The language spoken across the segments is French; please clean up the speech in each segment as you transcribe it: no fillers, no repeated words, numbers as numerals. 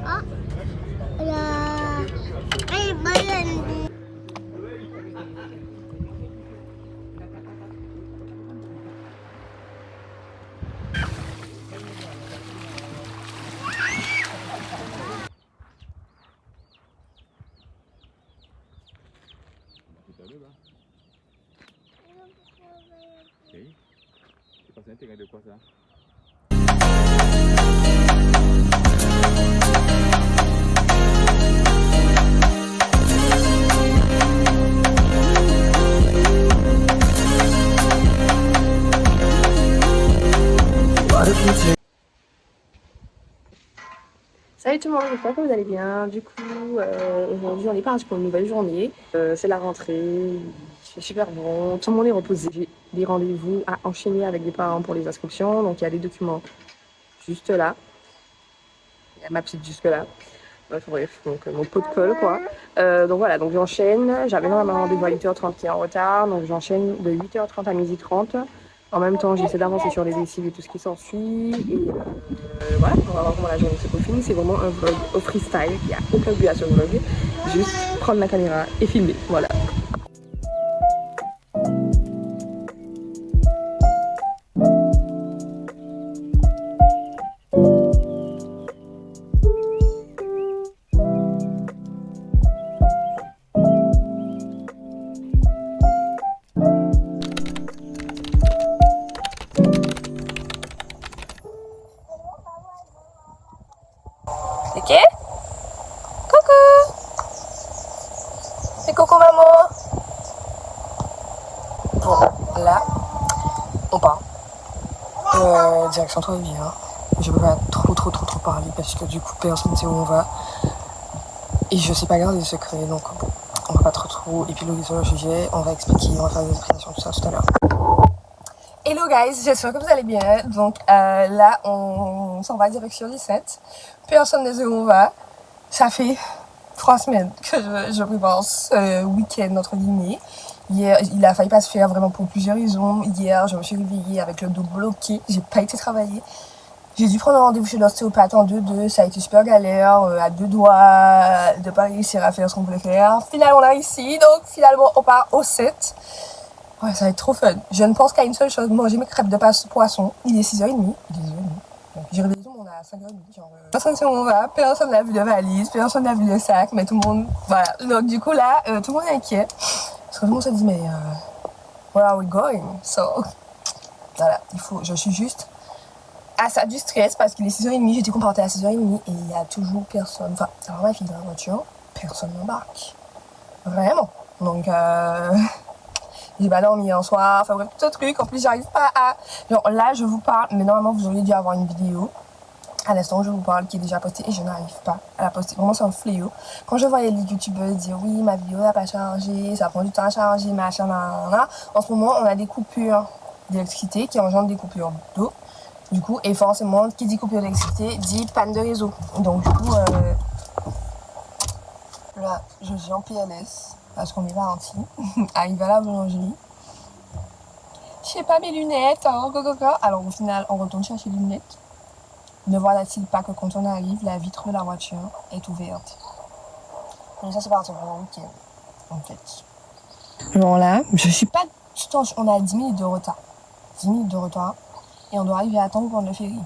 Ah, là. Ay, bayan. Okay. Paciente ganhou quase lá. Salut tout le monde, j'espère que vous allez bien. Du coup, aujourd'hui on est parti pour une nouvelle journée. C'est la rentrée, il fait super bon, tout le monde est reposé. J'ai des rendez-vous à enchaîner avec des parents pour les inscriptions, donc il y a des documents juste là. Il y a ma petite juste là. Bref, donc mon pot de colle quoi. Donc voilà, donc j'enchaîne. J'avais normalement un rendez-vous à 8h30 qui est en retard, donc j'enchaîne de 8h30 à 12h30. En même temps, j'essaie d'avancer sur les lessives et tout ce qui s'ensuit. Et voilà, on va voir comment la journée se peaufine. C'est vraiment un vlog au freestyle. Il n'y a aucun but à ce vlog. Juste prendre la caméra et filmer. Voilà. Ok? Coucou! Fais coucou maman! Bon, là, on part. Direction Troisville. Hein. Je peux pas trop parler parce que du coup personne ne sait où on va. Et je sais pas garder le secret, donc bon, on va pas trop épiloguer sur le sujet. On va expliquer, on va faire des explications, tout ça tout à l'heure. Hello guys, j'espère que vous allez bien. Donc là, on s'en va direction 17. Personne ne sait où on va. Ça fait 3 semaines que je prépare ce week-end entre guillemets. Hier, il a failli pas se faire vraiment pour plusieurs raisons. Hier, je me suis réveillée avec le dos bloqué. J'ai pas été travailler. J'ai dû prendre un rendez-vous chez l'ostéopathe en 2-2. Ça a été super galère, à 2 doigts de pas réussir à faire ce qu'on voulait faire. Finalement, on a réussi. Donc finalement, on part au 7. Ouais, ça va être trop fun. Je ne pense qu'à une seule chose, manger mes crêpes de poisson. Il est 6h30. J'ai réveillé tout le monde à 5h30. Personne ne sait où on va, personne n'a vu de valise, personne n'a vu de sac, mais tout le monde... Voilà. Donc du coup là, tout le monde est inquiet. Parce que tout le monde se dit, mais where are we going? So, voilà, je suis juste à ça du stress parce qu'il est 6h30, j'étais comportée à 6h30 et il y a toujours personne. Enfin, alors ma fille dans la voiture, personne n'embarque. Vraiment. Donc, j'ai pas dormi un soir, enfin bref, tout truc. En plus, j'arrive pas à... Genre là, je vous parle, mais normalement, vous auriez dû avoir une vidéo à l'instant où je vous parle qui est déjà postée et je n'arrive pas à la poster. Vraiment, c'est un fléau. Quand je voyais les youtubeurs dire oui, ma vidéo n'a pas chargé, ça prend du temps à charger, machin, là. En ce moment, on a des coupures d'électricité qui engendrent des coupures d'eau. Du coup, et forcément, qui dit coupure d'électricité dit panne de réseau. Donc, du coup, là, je suis en PLS parce qu'on est parti. Arrive à la boulangerie. Je sais pas mes lunettes, hein, Alors, au final, on retourne chercher les lunettes. Ne voilà-t-il pas que quand on arrive, la vitre de la voiture est ouverte. Et ça, c'est parti pour le week-end, en fait. Genre là, je suis pas... On a 10 minutes de retard. 10 minutes de retard. Et on doit arriver à temps pour prendre le ferry.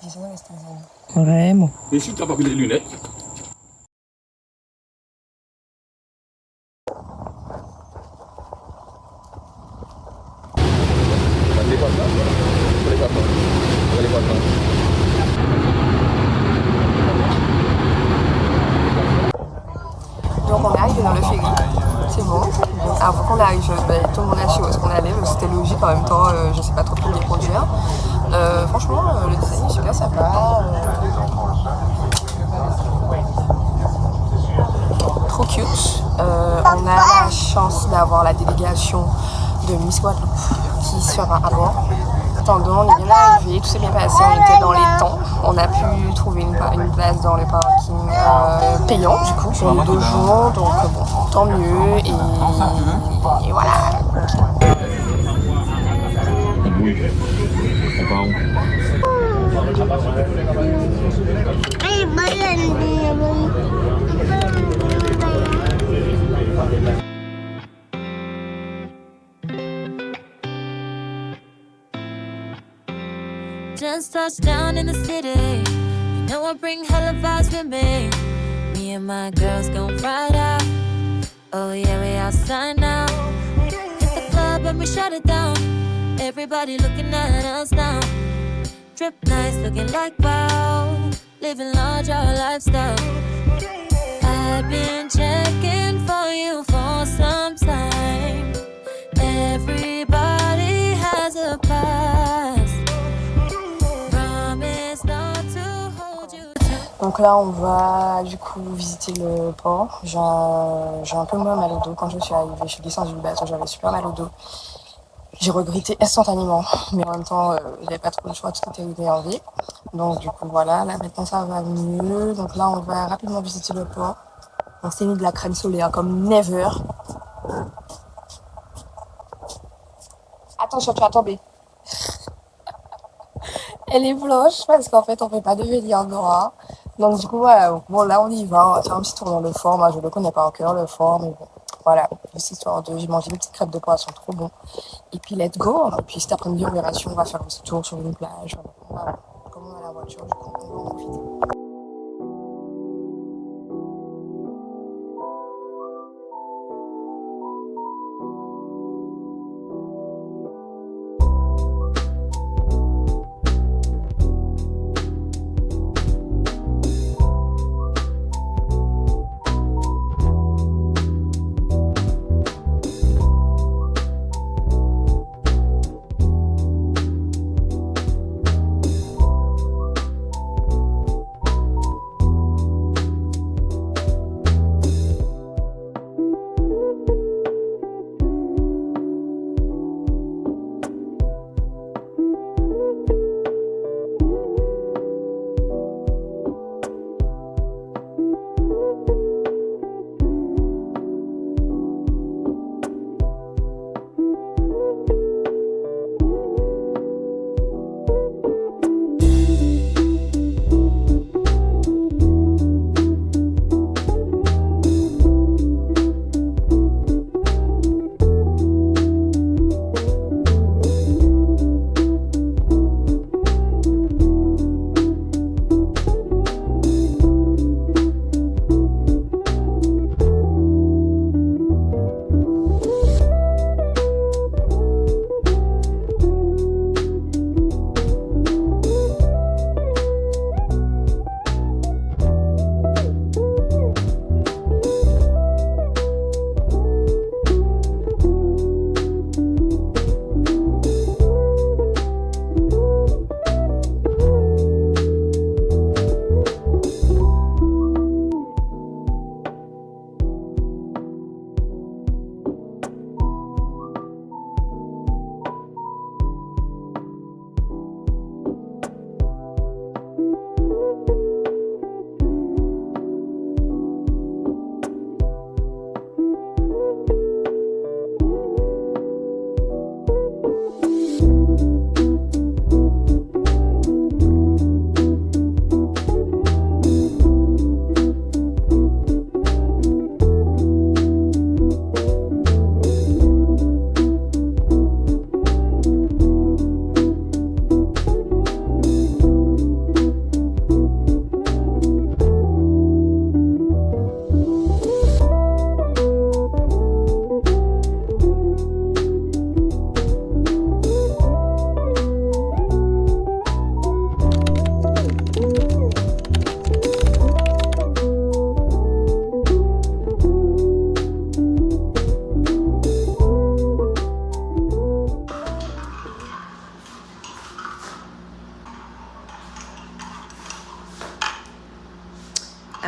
J'essaie de rester zen. Vraiment. Et si tu n'as pas pris les lunettes? Donc on est arrivé dans le ferry, c'est bon. Avant qu'on arrive, tout le monde a su où est-ce qu'on allait, c'était logique en même temps, je sais pas trop comment les conduire. Franchement, le design est super sympa. Trop cute. On a la chance d'avoir la délégation de Miss Guadeloupe qui sera à bord. Attendons, on est bien arrivé, tout s'est bien passé, on était dans les temps. On a pu trouver une place dans le parking payant du coup pour les 2 jours, donc bon, tant mieux et voilà. tahu. Ay, bayan din naman. Just touched down in the city. You know I bring hella vibes with me. Me and my girls gon' ride out. Oh yeah, we outside now. Hit the club and we shut it down. Everybody looking at us now. Trip nice, looking like wow. Living large, our lifestyle. I've been checking for you for some time. Everybody has a past. Promise not to hold you to. Donc là, on va du coup visiter le port. J'ai un peu moins mal au dos. Quand je suis arrivée, je suis descendue du bateau, j'avais super mal au dos. J'ai regretté instantanément, mais en même temps, j'avais pas trop le choix, tout était énervé. Donc du coup, voilà, là maintenant ça va mieux. Donc là, on va rapidement visiter le port. On s'est mis de la crème solaire comme never. Attention, tu vas tomber. Elle est blanche parce qu'en fait, on fait pas de devenir noir. Donc du coup, voilà. Bon, là, on y va. On va faire un petit tour dans le fort. Moi, je le connais pas encore, le fort, mais bon. Voilà, juste histoire de... J'ai mangé des petites crêpes de poisson, trop bon. Et puis, let's go. Et puis, cet après-midi, on verra si on va faire un petit tour sur une plage. Voilà. Comme on a la voiture, du coup, on va en profiter.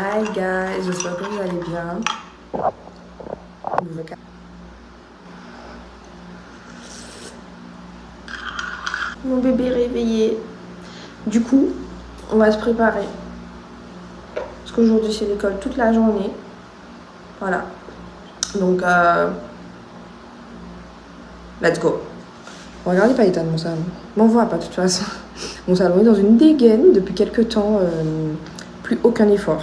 Hi guys, j'espère que vous allez bien. Mon bébé est réveillé. Du coup, on va se préparer. Parce qu'aujourd'hui c'est l'école toute la journée. Voilà. Donc, let's go. Regardez pas l'état de mon salon. m'en vois pas de toute façon. Mon salon est dans une dégaine depuis quelques temps, plus aucun effort.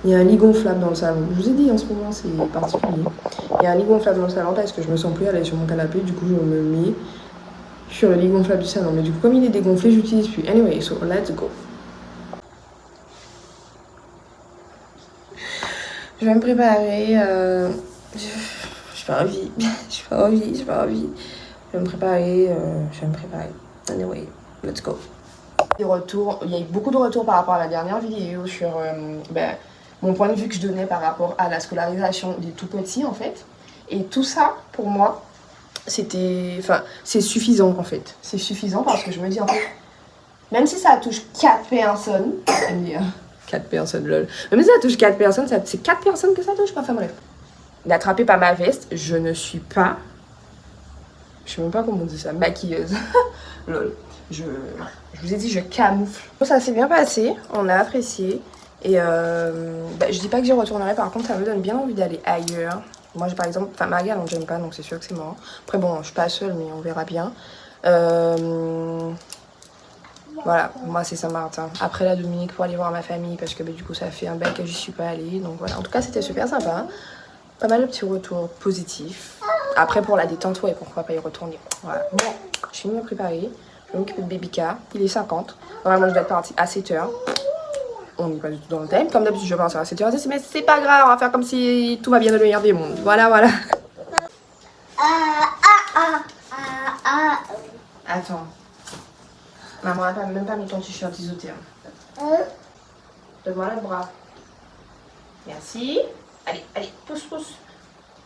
Il y a un lit gonflable dans le salon. Je vous ai dit en ce moment c'est particulier. Il y a un lit gonflable dans le salon parce que je me sens plus aller sur mon canapé, du coup je me mets sur le lit gonflable du salon. Mais du coup comme il est dégonflé, j'utilise plus. Anyway, so let's go. Je vais me préparer. J'ai pas envie. J'ai pas envie. Je vais me préparer. Anyway, let's go. Des retours. Il y a eu beaucoup de retours par rapport à la dernière vidéo sur mon point de vue que je donnais par rapport à la scolarisation des tout petits en fait. Et tout ça, pour moi, c'était... Enfin, c'est suffisant en fait. C'est suffisant parce que je me dis en fait, même si ça touche 4 personnes, 4 personnes, lol. Même si ça touche 4 personnes, c'est 4 personnes que ça touche, enfin bref. D'attraper par ma veste, je ne suis pas... Je sais même pas comment on dit ça, maquilleuse. Lol. Je vous ai dit, je camoufle. Ça s'est bien passé, on a apprécié. Et je dis pas que j'y retournerai, par contre ça me donne bien envie d'aller ailleurs. Moi j'ai par exemple, enfin ma galante j'aime pas, donc c'est sûr que c'est mort. Après bon, je suis pas seule, mais on verra bien. Voilà, moi c'est Saint-Martin. Après la Dominique pour aller voir ma famille, parce que du coup ça fait un bail que j'y suis pas allée. Donc voilà, en tout cas c'était super sympa. Pas mal de petits retours positifs. Après pour la détente, ouais, pourquoi pas y retourner. Voilà, bon, je suis venue me préparer. Je vais m'occuper de Babyka, il est 50. Normalement je dois être partie à 7h. On n'est pas du tout dans le thème. Comme d'habitude, je vais partir à 7h. Mais c'est pas grave, on va faire comme si tout va bien dans le meilleur des mondes. Voilà. Attends. Maman n'a même pas mis ton t-shirt isotherme. Donne-moi le bras. Merci. Allez, pousse.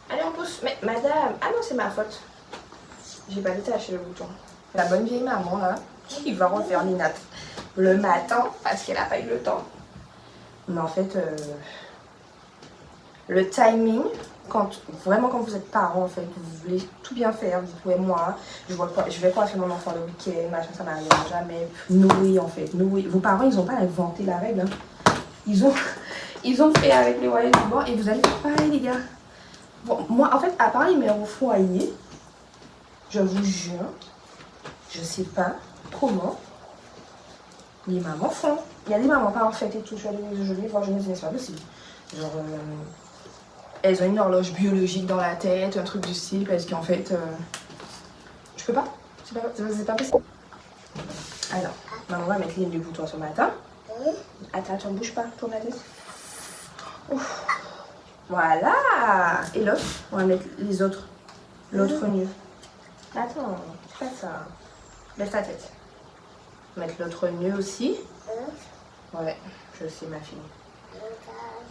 Allez, on pousse. Mais madame, ah non, c'est ma faute. J'ai pas détaché le bouton. La bonne vieille maman, là, qui va refaire les nattes le matin parce qu'elle a pas eu le temps. Mais en fait, le timing, quand vous êtes parent, en fait, vous voulez tout bien faire, vous pouvez, moi, je vais coiffer mon enfant le week-end, machin, ça m'arrive jamais. Nourrir, en fait, nourrir. Vos parents, ils n'ont pas inventé la règle, hein. Ils ont fait avec les moyens du bord et vous allez faire pareil, les gars. Bon, moi, en fait, à part les mères au foyer, je vous jure, je sais pas comment les mamans font. Il y a des mamans parfaites et tout, je les vois, je me dis, mais c'est pas possible. Genre, elles ont une horloge biologique dans la tête, un truc du style, parce qu'en fait, je peux pas. C'est pas possible. Alors, maman va mettre les boutons ce matin. Attends, bouge pas, tourne la tête. Ouf. Voilà. Et l'autre, on va mettre les autres. L'autre nœud. Attends, fais ça. Lève ta tête. Mettre l'autre nœud aussi. Ouais, je sais ma fille.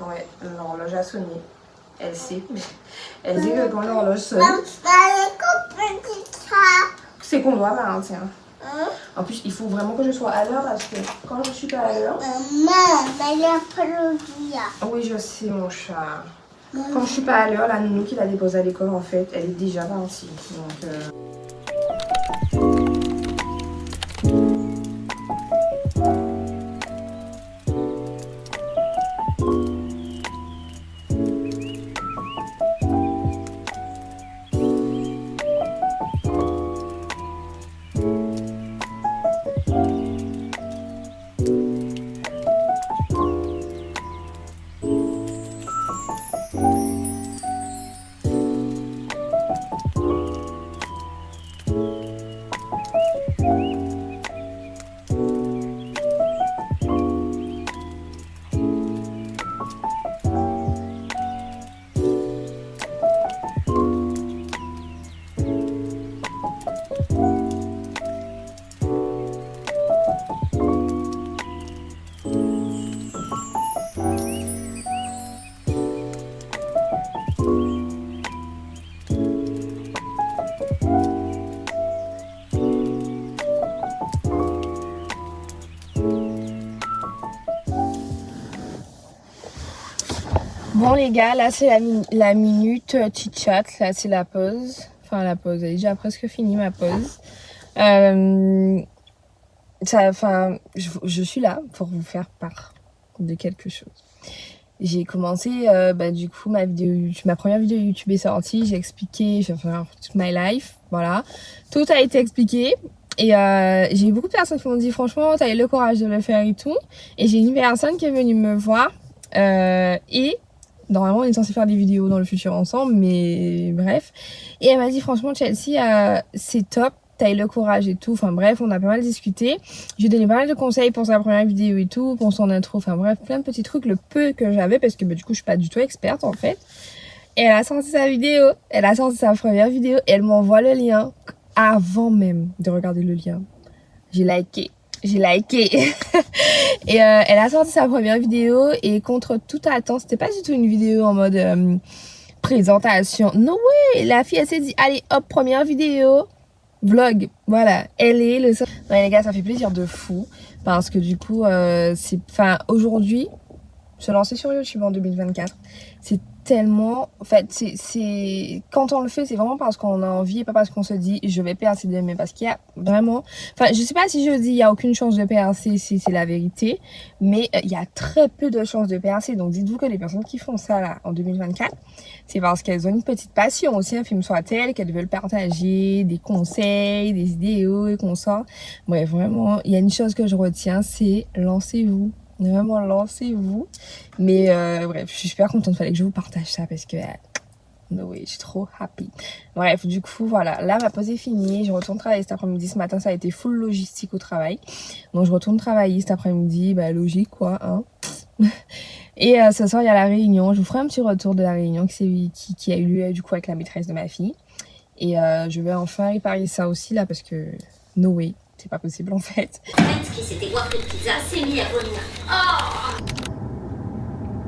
Ouais, l'horloge a sonné. Elle sait. Elle dit que quand l'horloge sonne, c'est qu'on doit ralentir. En plus, il faut vraiment que je sois à l'heure parce que quand je suis pas à l'heure... Oui, je sais mon chat. Quand je suis pas à l'heure, la nounou qui l'a déposée à l'école, en fait, elle est déjà partie. Donc... Bon les gars, là c'est la minute chit-chat, là c'est la pause. Enfin la pause, elle est déjà presque finie ma pause. Je suis là pour vous faire part de quelque chose. j'ai commencé, du coup, ma première vidéo YouTube est sortie, j'ai expliqué, je vais faire toute my life, voilà. Tout a été expliqué. Et j'ai eu beaucoup de personnes qui m'ont dit franchement t'as eu le courage de le faire et tout. Et j'ai une personne qui est venue me voir et normalement on est censé faire des vidéos dans le futur ensemble, mais bref. Et elle m'a dit franchement Chelsea c'est top, t'as eu le courage et tout. Enfin bref, on a pas mal discuté. J'ai donné pas mal de conseils pour sa première vidéo et tout, pour son intro. Enfin bref, plein de petits trucs, le peu que j'avais parce que du coup je suis pas du tout experte en fait. Et elle a sorti sa vidéo, elle a sorti sa première vidéo et elle m'envoie le lien. Avant même de regarder le lien, j'ai liké. Et elle a sorti sa première vidéo et contre toute attente, c'était pas du tout une vidéo en mode présentation. No way, la fille elle s'est dit allez hop, première vidéo, vlog. Voilà, elle est le seul. Non les gars, ça fait plaisir de fou parce que du coup aujourd'hui, se lancer sur YouTube en 2024, c'est tellement, en fait, c'est quand on le fait, c'est vraiment parce qu'on a envie et pas parce qu'on se dit je vais percer demain, parce qu'il y a vraiment, enfin je sais pas si je dis il y a aucune chance de percer, c'est la vérité, mais il y a très peu de chances de percer. Donc dites-vous que les personnes qui font ça là en 2024, c'est parce qu'elles ont une petite passion aussi, un film soit-elle, qu'elles veulent partager des conseils, des idéaux et qu'on sort. Bref, vraiment, il y a une chose que je retiens, c'est lancez-vous. Vraiment, lancez-vous. Mais bref, je suis super contente. Fallait que je vous partage ça parce que no way, je suis trop happy. Bref, du coup, voilà. Là, ma pause est finie. Je retourne travailler cet après-midi. Ce matin, ça a été full logistique au travail. Donc, je retourne travailler cet après-midi. Bah, logique, quoi, hein. Et ce soir, il y a la réunion. Je vous ferai un petit retour de la réunion qui a eu lieu, du coup, avec la maîtresse de ma fille. Et je vais enfin réparer ça aussi, là, parce que no way. C'est pas possible en fait. Qui s'était goiffé de pizza s'est mis à vomir. Oh,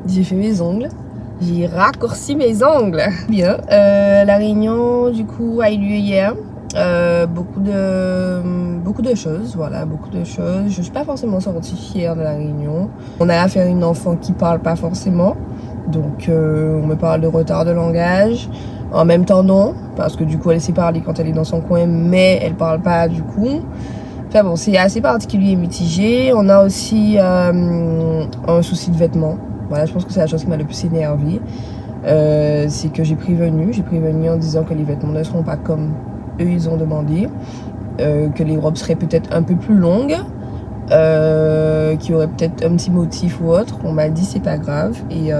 j'ai fait mes ongles. J'ai raccourci mes ongles. Bien. La réunion du coup a eu lieu hier. Beaucoup de choses, voilà, beaucoup de choses. Je suis pas forcément sortie fière de la réunion. On a affaire à une enfant qui parle pas forcément. Donc on me parle de retard de langage. En même temps non, parce que du coup elle sait parler quand elle est dans son coin, mais elle parle pas du coup. Enfin bon, c'est assez particulier et mitigé. On a aussi un souci de vêtements. Voilà, je pense que c'est la chose qui m'a le plus énervée. C'est que j'ai prévenu en disant que les vêtements ne seront pas comme eux ils ont demandé. Que les robes seraient peut-être un peu plus longues. Qu'il y aurait peut-être un petit motif ou autre. On m'a dit c'est pas grave. Et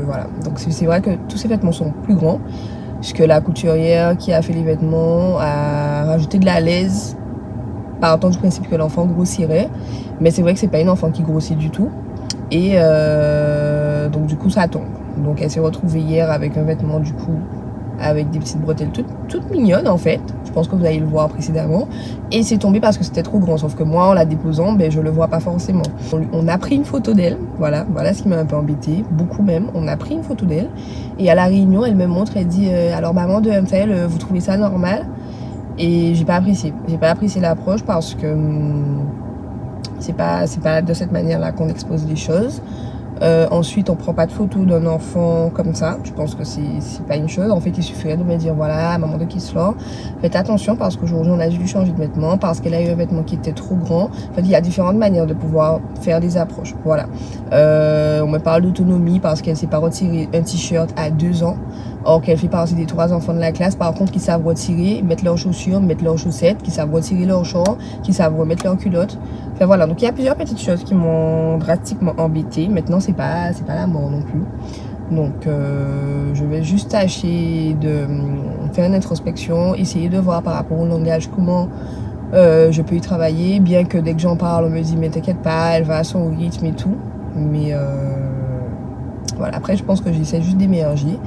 voilà. Donc c'est vrai que tous ces vêtements sont plus grands. Puisque la couturière qui a fait les vêtements a rajouté de la laise. Partant du principe que l'enfant grossirait, mais c'est vrai que c'est pas une enfant qui grossit du tout, et donc du coup ça tombe. Donc elle s'est retrouvée hier avec un vêtement du coup avec des petites bretelles toutes mignonnes en fait. Je pense que vous allez le voir précédemment, et c'est tombé parce que c'était trop grand. Sauf que moi en la déposant, ben je le vois pas forcément. On a pris une photo d'elle, voilà ce qui m'a un peu embêtée, beaucoup même. On a pris une photo d'elle, et à la réunion elle me montre, elle dit alors maman de MFL, vous trouvez ça normal? Et j'ai pas apprécié l'approche parce que c'est pas de cette manière-là qu'on expose les choses. Ensuite, on prend pas de photo d'un enfant comme ça. Je pense que c'est pas une chose. En fait, il suffirait de me dire voilà, maman de Kisslor, faites attention parce qu'aujourd'hui on a dû changer de vêtement parce qu'elle a eu un vêtement qui était trop grand. En fait, il y a différentes manières de pouvoir faire des approches. Voilà. On me parle d'autonomie parce qu'elle s'est pas retiré un t-shirt à 2 ans. Or qu'elle fait partie des 3 enfants de la classe, par contre, qui savent retirer, mettre leurs chaussures, mettre leurs chaussettes, qui savent retirer leurs shorts, qui savent remettre leurs culottes. Enfin voilà, donc il y a plusieurs petites choses qui m'ont drastiquement embêtée. Maintenant, c'est pas la mort non plus. Donc je vais juste tâcher de faire une introspection, essayer de voir par rapport au langage comment je peux y travailler, bien que dès que j'en parle, on me dit mais t'inquiète pas, elle va à son rythme et tout. Mais voilà, après je pense que j'essaie juste d'émerger.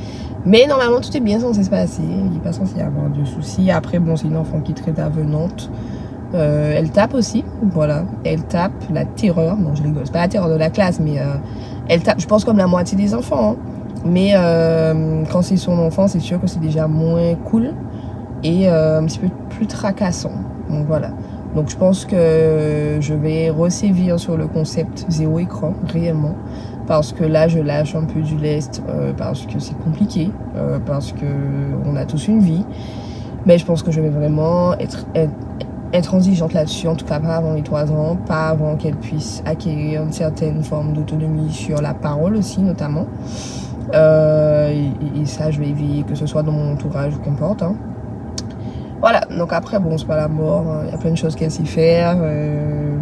Mais normalement tout est bien censé se passer, il n'est pas censé y avoir de soucis. Après bon, c'est une enfant qui est très avenante. Elle tape aussi, voilà, elle tape, la terreur, non je rigole, c'est pas la terreur de la classe, mais elle tape, je pense comme la moitié des enfants, hein. Mais quand c'est son enfant, c'est sûr que c'est déjà moins cool et un petit peu plus tracassant, donc voilà. Donc je pense que je vais resévir sur le concept 0 écran, réellement, parce que là je lâche un peu du lest, parce que c'est compliqué, parce que on a tous une vie, mais je pense que je vais vraiment être intransigeante là-dessus, en tout cas pas avant les 3 ans, pas avant qu'elle puisse acquérir une certaine forme d'autonomie sur la parole aussi notamment. Et ça, je vais éviter que ce soit dans mon entourage ou qu'importe. Hein. Voilà, donc après, bon, c'est pas la mort, il y a plein de choses qu'elle sait faire,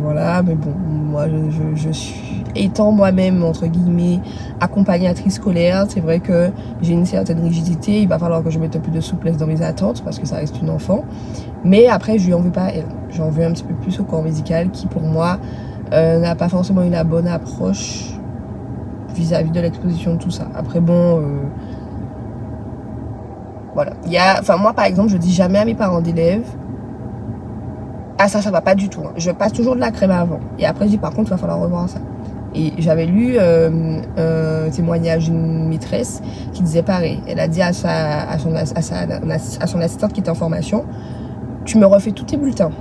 voilà, mais bon, moi, je suis, étant moi-même, entre guillemets, accompagnatrice scolaire, c'est vrai que j'ai une certaine rigidité, il va falloir que je mette un peu de souplesse dans mes attentes, parce que ça reste une enfant, mais après, je lui en veux pas à elle, j'en veux un petit peu plus au corps médical, qui pour moi, n'a pas forcément eu la bonne approche vis-à-vis de l'exposition de tout ça. Après, bon... Voilà. Moi, par exemple, je dis jamais à mes parents d'élèves, ah, ça va pas du tout. Hein. Je passe toujours de la crème avant. Et après, je dis, par contre, il va falloir revoir ça. Et j'avais lu un témoignage d'une maîtresse qui disait pareil. Elle a dit à son assistante qui était en formation, tu me refais tous tes bulletins.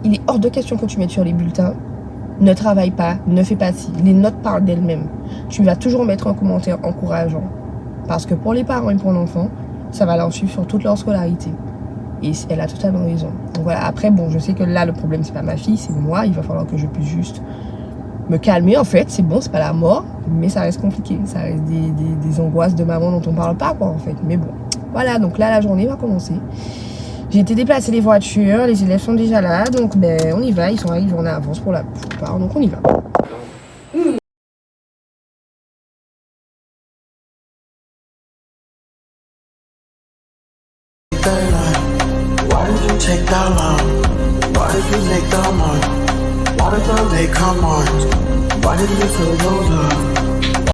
Il est hors de question que tu mettes sur les bulletins. Ne travaille pas, ne fais pas ci. Les notes parlent d'elles-mêmes. Tu vas toujours mettre un commentaire encourageant. Parce que pour les parents et pour l'enfant, ça va leur suivre sur toute leur scolarité. Et elle a totalement raison. Donc voilà, après, bon, je sais que là, le problème, c'est pas ma fille, c'est moi. Il va falloir que je puisse juste me calmer, en fait. C'est bon, c'est pas la mort, mais ça reste compliqué. Ça reste des angoisses de maman dont on parle pas, quoi, en fait. Mais bon, voilà, donc là, la journée va commencer. J'ai été déplacer les voitures, les élèves sont déjà là, donc ben, on y va. Ils sont arrivés en avance pour la plupart, donc on y va. Why did you take that long? Why did you make that money? Why did the late come on? Why did you feel no love?